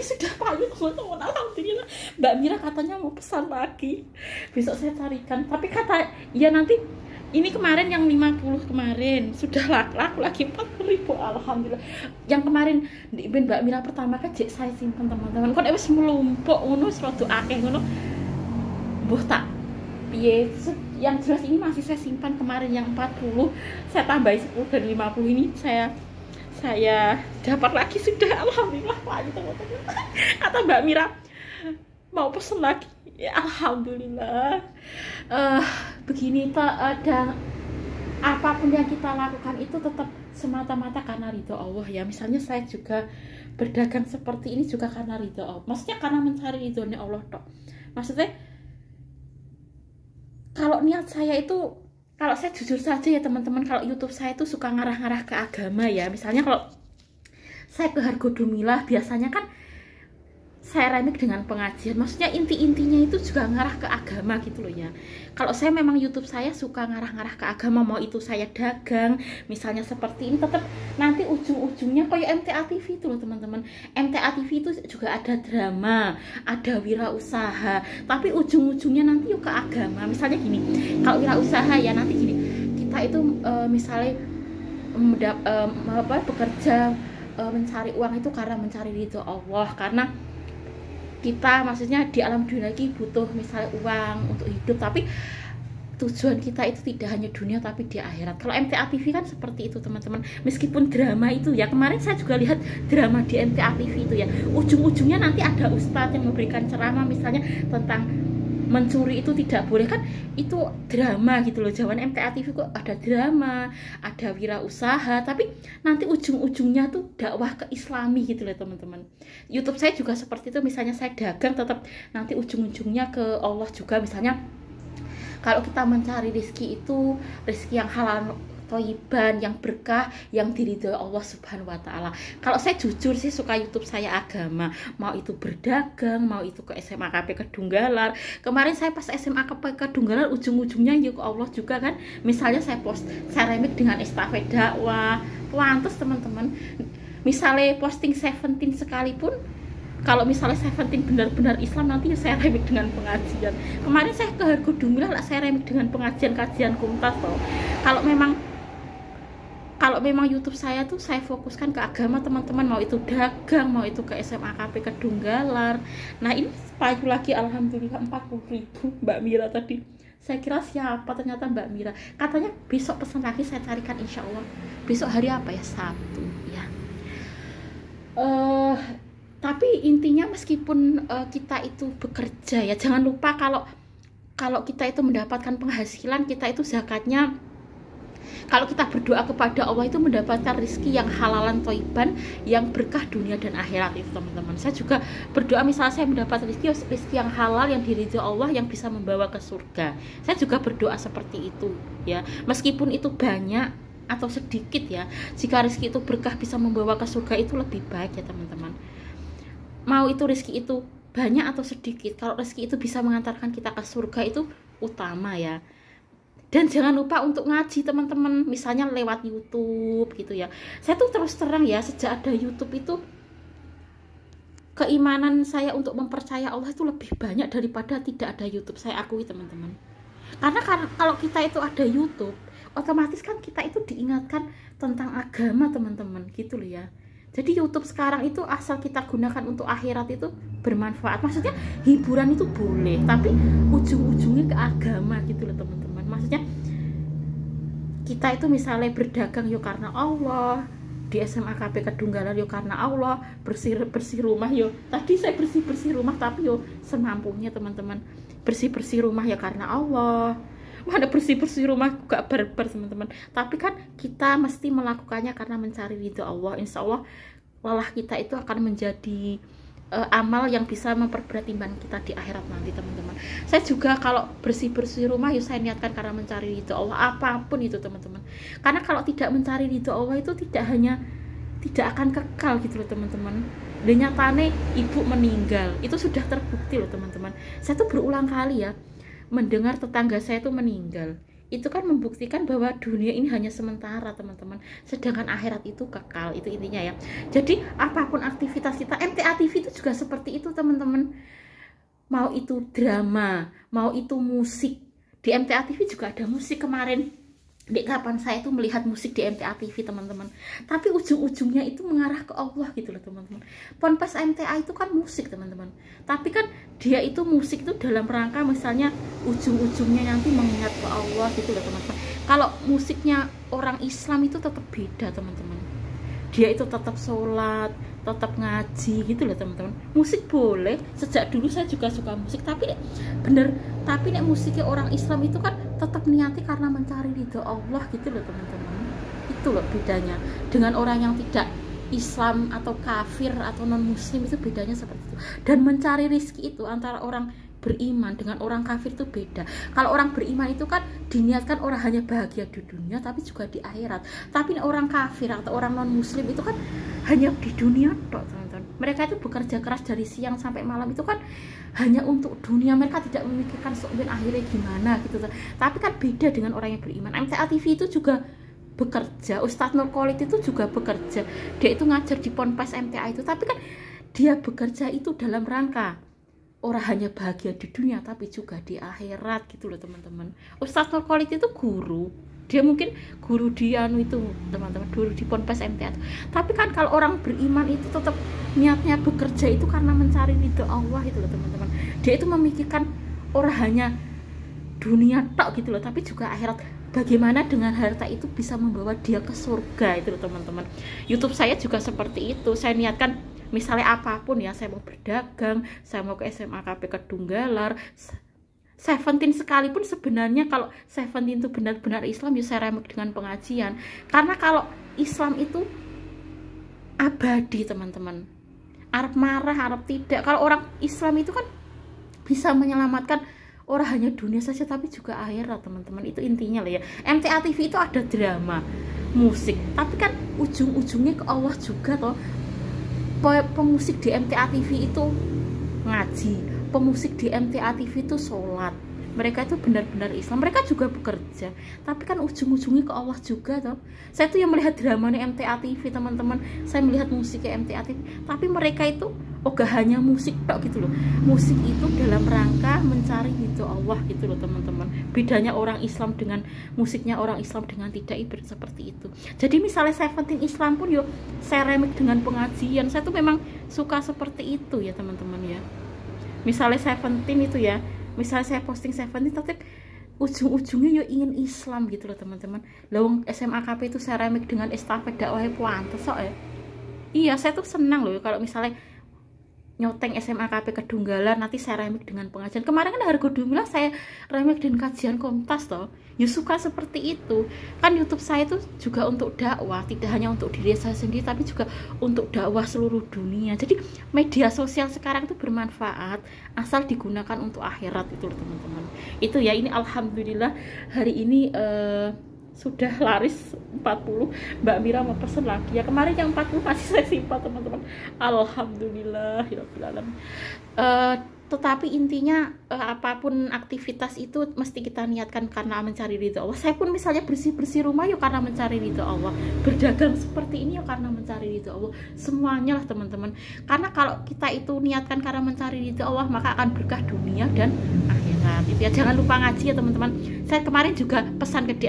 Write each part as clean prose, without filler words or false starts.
sudah payu teman-teman. Alhamdulillah. Mbak Mira katanya mau pesan lagi, besok saya carikan. Tapi kata ya nanti ini kemarin yang 50 kemarin sudah laku lagi 40.000. Alhamdulillah. Yang kemarin di Mbak Mira pertama kan saya simpen teman-teman. Kok wis melumpuk ngono wis rada akeh ngono. Mbuh tak piye, yang jelas ini masih saya simpan kemarin yang 40, saya tambahin 10 dan 50 ini saya dapat lagi sudah. Alhamdulillah Pak teman-teman. Kata Mbak Mira mau pesen lagi ya, alhamdulillah. Begini ada apapun yang kita lakukan itu tetap semata-mata karena ridho Allah ya. Misalnya saya juga berdagang seperti ini juga karena ridho Allah, maksudnya karena mencari ridhonya Allah toh. Maksudnya kalau niat saya itu, kalau saya jujur saja ya teman-teman, kalau YouTube saya itu suka ngarah-ngarah ke agama ya. Misalnya kalau saya ke Hargo Dumilah biasanya kan saya remix dengan pengajian, maksudnya inti-intinya itu juga ngarah ke agama gitu loh ya. Kalau saya memang YouTube saya suka ngarah-ngarah ke agama, mau itu saya dagang misalnya seperti ini, tetap nanti ujung-ujungnya kayak MTA TV itu loh teman-teman. MTA TV itu juga ada drama, ada wirausaha, tapi ujung-ujungnya nanti yuk ke agama. Misalnya gini, kalau wirausaha ya nanti gini, kita itu misalnya bekerja mencari uang itu karena mencari ridho Allah, karena kita maksudnya di alam dunia lagi butuh misalnya uang untuk hidup, tapi tujuan kita itu tidak hanya dunia tapi di akhirat. Kalau MTA TV kan seperti itu teman-teman, meskipun drama itu ya, kemarin saya juga lihat drama di MTA TV itu ya, ujung-ujungnya nanti ada ustadz yang memberikan ceramah misalnya tentang mencuri itu tidak boleh, kan itu drama gitu loh. Jawaban MTA TV kok ada drama, ada wirausaha, tapi nanti ujung-ujungnya tuh dakwah ke Islami gitu loh teman-teman. YouTube saya juga seperti itu, misalnya saya dagang tetap nanti ujung-ujungnya ke Allah juga. Misalnya kalau kita mencari rezeki itu rezeki yang halal toiban, yang berkah, yang diridhoi Allah Subhanahu wa taala. Kalau saya jujur sih suka YouTube saya agama, mau itu berdagang, mau itu ke SMA KP Kedunggalar. Kemarin saya pas SMA KP Kedunggalar ujung-ujungnya ya ke Allah juga kan. Misalnya saya post, saya remix dengan estafet dakwah. Pantes teman-teman. Misalnya posting 17 sekalipun, kalau misalnya 17 benar-benar Islam, nanti saya remix dengan pengajian. Kemarin saya ke Hargo Dumilah lah, saya remix dengan pengajian kajian kumtas loh. Kalau memang YouTube saya tuh saya fokuskan ke agama teman-teman, mau itu dagang, mau itu ke SMA KP Kedunggalar. Nah ini payu lagi alhamdulillah 40.000 Mbak Mira tadi. Saya kira siapa, ternyata Mbak Mira. Katanya besok pesan lagi, saya carikan insya Allah. Besok hari apa ya? Sabtu ya. Tapi intinya meskipun kita itu bekerja ya, jangan lupa kalau kita itu mendapatkan penghasilan, kita itu zakatnya, kalau kita berdoa kepada Allah itu mendapatkan rezeki yang halalan toiban, yang berkah dunia dan akhirat itu teman-teman. Saya juga berdoa misalnya saya mendapat rezeki yang halal, yang diridhoi Allah, yang bisa membawa ke surga. Saya juga berdoa seperti itu ya, meskipun itu banyak atau sedikit ya. Jika rezeki itu berkah bisa membawa ke surga itu lebih baik ya teman-teman. Mau itu rezeki itu banyak atau sedikit, kalau rezeki itu bisa mengantarkan kita ke surga itu utama ya. Dan jangan lupa untuk ngaji teman-teman, misalnya lewat YouTube gitu ya. Saya tuh terus terang ya, sejak ada YouTube itu keimanan saya untuk mempercaya Allah itu lebih banyak daripada tidak ada YouTube, saya akui teman-teman. Karena kalau kita itu ada YouTube, otomatis kan kita itu diingatkan tentang agama teman-teman gitu loh ya. Jadi YouTube sekarang itu asal kita gunakan untuk akhirat itu bermanfaat. Maksudnya hiburan itu boleh, tapi ujung-ujungnya ke agama gitu loh teman-teman. Maksudnya kita itu misalnya berdagang yuk karena Allah, di SMA KP Kedunggalar yuk karena Allah, bersih rumah yuk. Tadi saya bersih rumah tapi yuk semampunya teman-teman. Bersih rumah ya karena Allah. Mana bersih rumah gak barbar teman-teman. Tapi kan kita mesti melakukannya karena mencari ridho Allah. Insya Allah lelah kita itu akan menjadi amal yang bisa memperberat timbangan kita di akhirat nanti teman-teman. Saya juga kalau bersih rumah ya saya niatkan karena mencari ridho Allah, apapun itu teman-teman. Karena kalau tidak mencari ridho Allah itu tidak akan kekal gitu loh teman-teman. Dan nyatane ibu meninggal itu sudah terbukti loh teman-teman. Saya tuh berulang kali ya mendengar tetangga saya itu meninggal. itu kan membuktikan bahwa dunia ini hanya sementara teman-teman, sedangkan akhirat itu kekal. Itu intinya ya. Jadi apapun aktivitas kita, MTA TV itu juga seperti itu teman-teman. Mau itu drama, mau itu musik, di MTA TV juga ada musik. Kemarin di kapan saya itu melihat musik di MTA TV teman-teman, tapi ujung-ujungnya itu mengarah ke Allah gitu loh teman-teman. Ponpes MTA itu kan musik teman-teman, tapi kan dia itu musik itu dalam rangka misalnya ujung-ujungnya nanti mengingat ke Allah gitu loh teman-teman. Kalau musiknya orang Islam itu tetap beda teman-teman, dia itu tetap sholat, tetap ngaji gitu loh teman-teman. Musik boleh, sejak dulu saya juga suka musik, tapi nek musiknya orang Islam itu kan tetap niati karena mencari ridho Allah gitu loh teman-teman. Itu loh bedanya dengan orang yang tidak Islam atau kafir atau non muslim, itu bedanya seperti itu. Dan mencari rizki itu antara orang beriman dengan orang kafir itu beda. Kalau orang beriman itu kan diniatkan orang hanya bahagia di dunia tapi juga di akhirat. Tapi orang kafir atau orang non muslim itu kan hanya di dunia tok teman-teman. Mereka itu bekerja keras dari siang sampai malam itu kan hanya untuk dunia. Mereka tidak memikirkan soal akhirnya gimana gitu. Tapi kan beda dengan orang yang beriman. MTA TV itu juga bekerja, Ustadz Nur Khalid itu juga bekerja. Dia itu ngajar di Ponpes MTA itu, tapi kan dia bekerja itu dalam rangka orang hanya bahagia di dunia tapi juga di akhirat gitu loh teman-teman. Ustadz Nur Khalid itu guru, dia mungkin guru di itu teman-teman, guru di Ponpes MTA itu. Tapi kan kalau orang beriman itu tetap niatnya bekerja itu karena mencari ridho Allah itu loh teman-teman. Dia itu memikirkan orang hanya dunia tok gitu loh, tapi juga akhirat. Bagaimana dengan harta itu bisa membawa dia ke surga itu loh teman-teman. YouTube saya juga seperti itu. Saya niatkan misalnya apapun ya, saya mau berdagang, saya mau ke SMA KP Kedunggalar, Seventeen sekalipun sebenarnya kalau Seventeen itu benar-benar Islam ya saya remek dengan pengajian. Karena kalau Islam itu abadi teman-teman. Arab marah, Arab tidak. Kalau orang Islam itu kan bisa menyelamatkan orang hanya dunia saja tapi juga akhirat teman-teman. Itu intinya lah ya. MTA TV itu ada drama, musik, tapi kan ujung-ujungnya ke Allah juga toh. Pemusik di MTA TV itu ngaji, pemusik di MTA TV itu sholat. Mereka itu benar-benar Islam, mereka juga bekerja, tapi kan ujung-ujungnya ke Allah juga toh. Saya tuh yang melihat dramanya MTA TV teman-teman, saya melihat musiknya MTA TV, tapi mereka itu gak hanya musik tok gitu loh. Musik itu dalam rangka mencari ridho Allah gitu loh teman-teman. Bedanya orang Islam dengan musiknya orang Islam dengan tidak seperti itu. Jadi misalnya Seventeen Islam pun yo saya remix dengan pengajian. Saya tuh memang suka seperti itu ya teman-teman ya. Misalnya Seventeen itu ya, misalnya saya posting Seventeen tapi ujung-ujungnya yo ingin Islam gitu loh teman-teman. Lawang SMA KP itu saya remix dengan estafet dakwah puantes sok ya. Iya, saya tuh senang loh kalau misalnya nyoteng SMA KP Kedunggalar nanti saya remix dengan pengajian. Kemarin kan Hargo Dumilah saya remix dengan kajian Kompas toh. Ya suka seperti itu. Kan YouTube saya itu juga untuk dakwah, tidak hanya untuk diri saya sendiri tapi juga untuk dakwah seluruh dunia. Jadi media sosial sekarang itu bermanfaat asal digunakan untuk akhirat itu loh teman-teman. Itu ya, ini alhamdulillah hari ini sudah laris 40. Mbak Mira mau pesen lagi ya, kemarin yang 40 masih saya simpan teman-teman. Alhamdulillah ya Rabbil alamin. Tetapi intinya apapun aktivitas itu mesti kita niatkan karena mencari ridho Allah. Saya pun misalnya bersih-bersih rumah ya karena mencari ridho Allah, berdagang seperti ini ya karena mencari ridho Allah. Semuanya lah teman-teman, karena kalau kita itu niatkan karena mencari ridho Allah maka akan berkah dunia dan akhirat gitu ya. Jangan lupa ngaji ya teman-teman. Saya kemarin juga pesan ke Di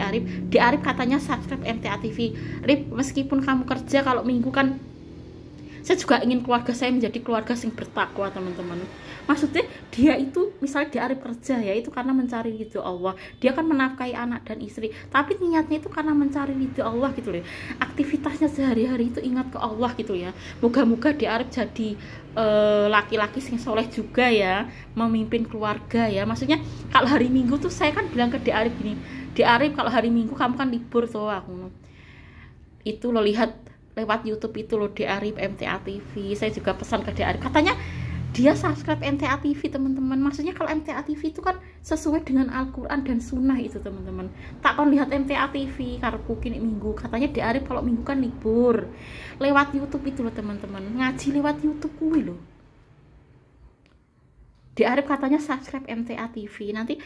Arif katanya subscribe MTA TV. Rip, meskipun kamu kerja, kalau minggu kan saya juga ingin keluarga saya menjadi keluarga yang bertakwa teman-teman. Maksudnya dia itu misalnya Di Arif kerja ya itu karena mencari ridho Allah, dia kan menafkahi anak dan istri, tapi niatnya itu karena mencari ridho Allah gitu loh. Aktivitasnya sehari-hari itu ingat ke Allah gitu ya. Moga-moga Di Arif jadi laki-laki yang soleh juga ya, memimpin keluarga ya. Maksudnya kalau hari Minggu tuh saya kan bilang ke Di Arif gini, Di Arif kalau hari Minggu kamu kan libur tuh, aku itu lo lihat lewat YouTube itu loh Di Arif MTA TV. Saya juga pesan ke Di Arif, katanya dia subscribe MTA TV teman-teman. Maksudnya kalau MTA TV itu kan sesuai dengan Al-Quran dan Sunnah itu teman-teman. Tak kon lihat MTA TV karepku kini minggu, katanya Di Arif kalau minggu kan libur, lewat YouTube itu loh teman-teman, ngaji lewat YouTube kuwi loh. Di Arif katanya subscribe MTA TV. Nanti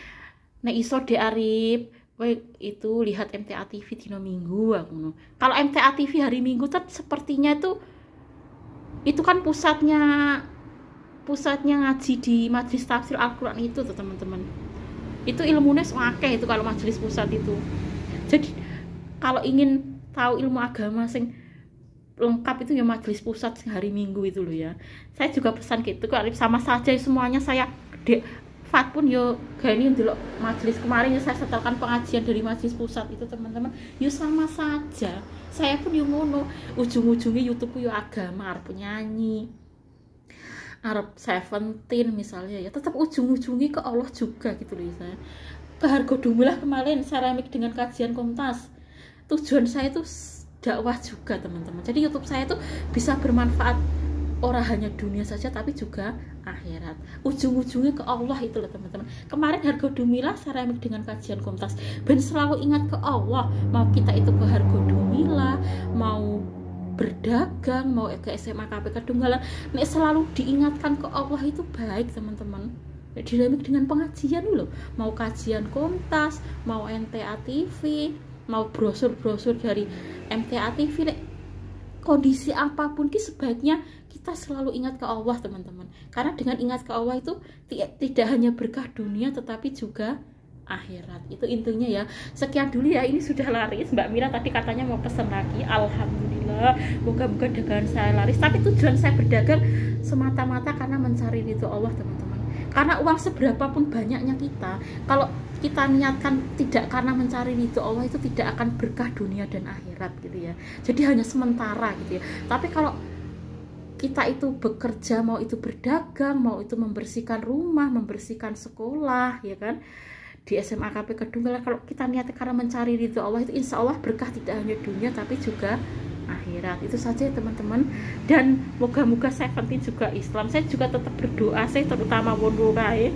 nek iso Di Arif itu lihat MTA TV dino Minggu aku no. Kalau MTA TV hari Minggu kan sepertinya itu kan pusatnya ngaji di majelis tafsir Al-Qur'an itu tuh teman-teman. Itu ilmunya akeh itu kalau majelis pusat itu. Jadi kalau ingin tahu ilmu agama sing lengkap itu ya majelis pusat hari Minggu itu loh ya. Saya juga pesan gitu kok, sama saja semuanya saya Fat pun yo gani dulu majelis kemarin ya saya setelkan pengajian dari majelis pusat itu teman-teman, yo sama saja. Saya pun yo ngono, ujung-ujungnya YouTube yo agama, arep nyanyi, arep Seventeen misalnya ya, tetap ujung-ujungnya ke Allah juga gitu loh saya. Ke Hargo Dumilah kemarin seramik dengan kajian Komtas. Tujuan saya itu dakwah juga teman-teman. Jadi YouTube saya itu bisa bermanfaat orang hanya dunia saja tapi juga akhirat, ujung-ujungnya ke Allah itu loh teman-teman. Kemarin Hargo Dumilah seramik dengan kajian Komtas, ben selalu ingat ke Allah. Mau kita itu ke Hargo Dumilah, mau berdagang, mau ke SMA KP Kedunggalan, nek selalu diingatkan ke Allah itu baik teman-teman. Diramik dengan pengajian loh, mau kajian Komtas, mau MTA TV, mau brosur-brosur dari MTA TV, kondisi apapun sebaiknya kita selalu ingat ke Allah teman-teman, karena dengan ingat ke Allah itu tidak hanya berkah dunia tetapi juga akhirat. Itu intinya ya. Sekian dulu ya, ini sudah laris. Mbak Mira tadi katanya mau pesen lagi, alhamdulillah, moga-moga dagangan saya laris. Tapi tujuan saya berdagang semata-mata karena mencari ridho Allah teman-teman. Karena uang seberapa pun banyaknya kita, kalau kita niatkan tidak karena mencari ridho Allah, itu tidak akan berkah dunia dan akhirat gitu ya. Jadi hanya sementara gitu ya. Tapi kalau kita itu bekerja, mau itu berdagang, mau itu membersihkan rumah, membersihkan sekolah ya kan, di SMA KP Kedunggalan, kalau kita niatkan karena mencari ridho Allah, itu insya Allah berkah tidak hanya dunia tapi juga akhirat. Itu saja ya teman-teman, dan moga-moga Seventeen juga Islam. Saya juga tetap berdoa, saya terutama wondorae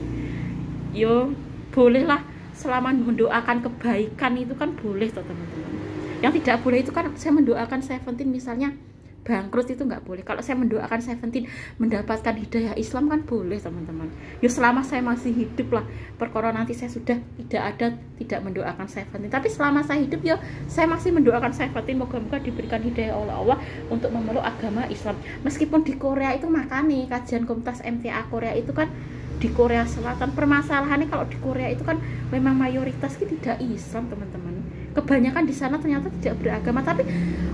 yo bolehlah, selama mendoakan kebaikan itu kan boleh toh teman-teman. Yang tidak boleh itu kan saya mendoakan Seventeen misalnya bangkrut, itu nggak boleh. Kalau saya mendoakan Seventeen mendapatkan hidayah Islam kan boleh teman-teman. Ya selama saya masih hidup lah, perkara nanti saya sudah tidak mendoakan Seventeen, tapi selama saya hidup ya saya masih mendoakan Seventeen, moga-moga diberikan hidayah oleh Allah untuk memeluk agama Islam. Meskipun di Korea itu makanya kajian Komtas MTA Korea itu kan di Korea Selatan, permasalahannya kalau di Korea itu kan memang mayoritas tidak Islam teman-teman. Kebanyakan di sana ternyata tidak beragama, tapi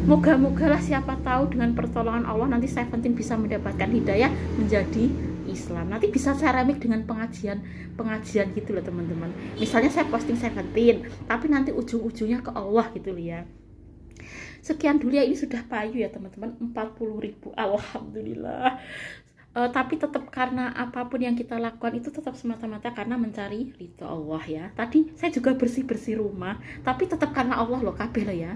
moga-moga lah, siapa tahu dengan pertolongan Allah nanti Seventeen bisa mendapatkan hidayah menjadi Islam. Nanti bisa saya remik dengan pengajian gitu loh teman-teman. Misalnya saya posting Seventeen, tapi nanti ujung-ujungnya ke Allah gitu loh ya. Sekian dulu ya, ini sudah payu ya teman-teman, 40.000, alhamdulillah. Tapi tetap karena apapun yang kita lakukan itu tetap semata-mata karena mencari ridho Allah ya. Tadi saya juga bersih-bersih rumah, tapi tetap karena Allah loh kabeh lah ya.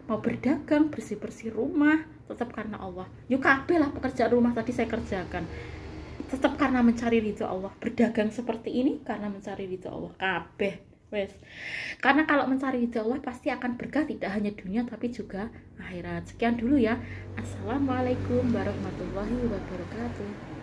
Mau berdagang, bersih-bersih rumah, tetap karena Allah. Yuk kabeh lah pekerjaan rumah tadi saya kerjakan, tetap karena mencari ridho Allah. Berdagang seperti ini karena mencari ridho Allah kabeh. Wes. Karena kalau mencari ridho Allah pasti akan berkah tidak hanya dunia tapi juga akhirat. Sekian dulu ya. Assalamualaikum warahmatullahi wabarakatuh.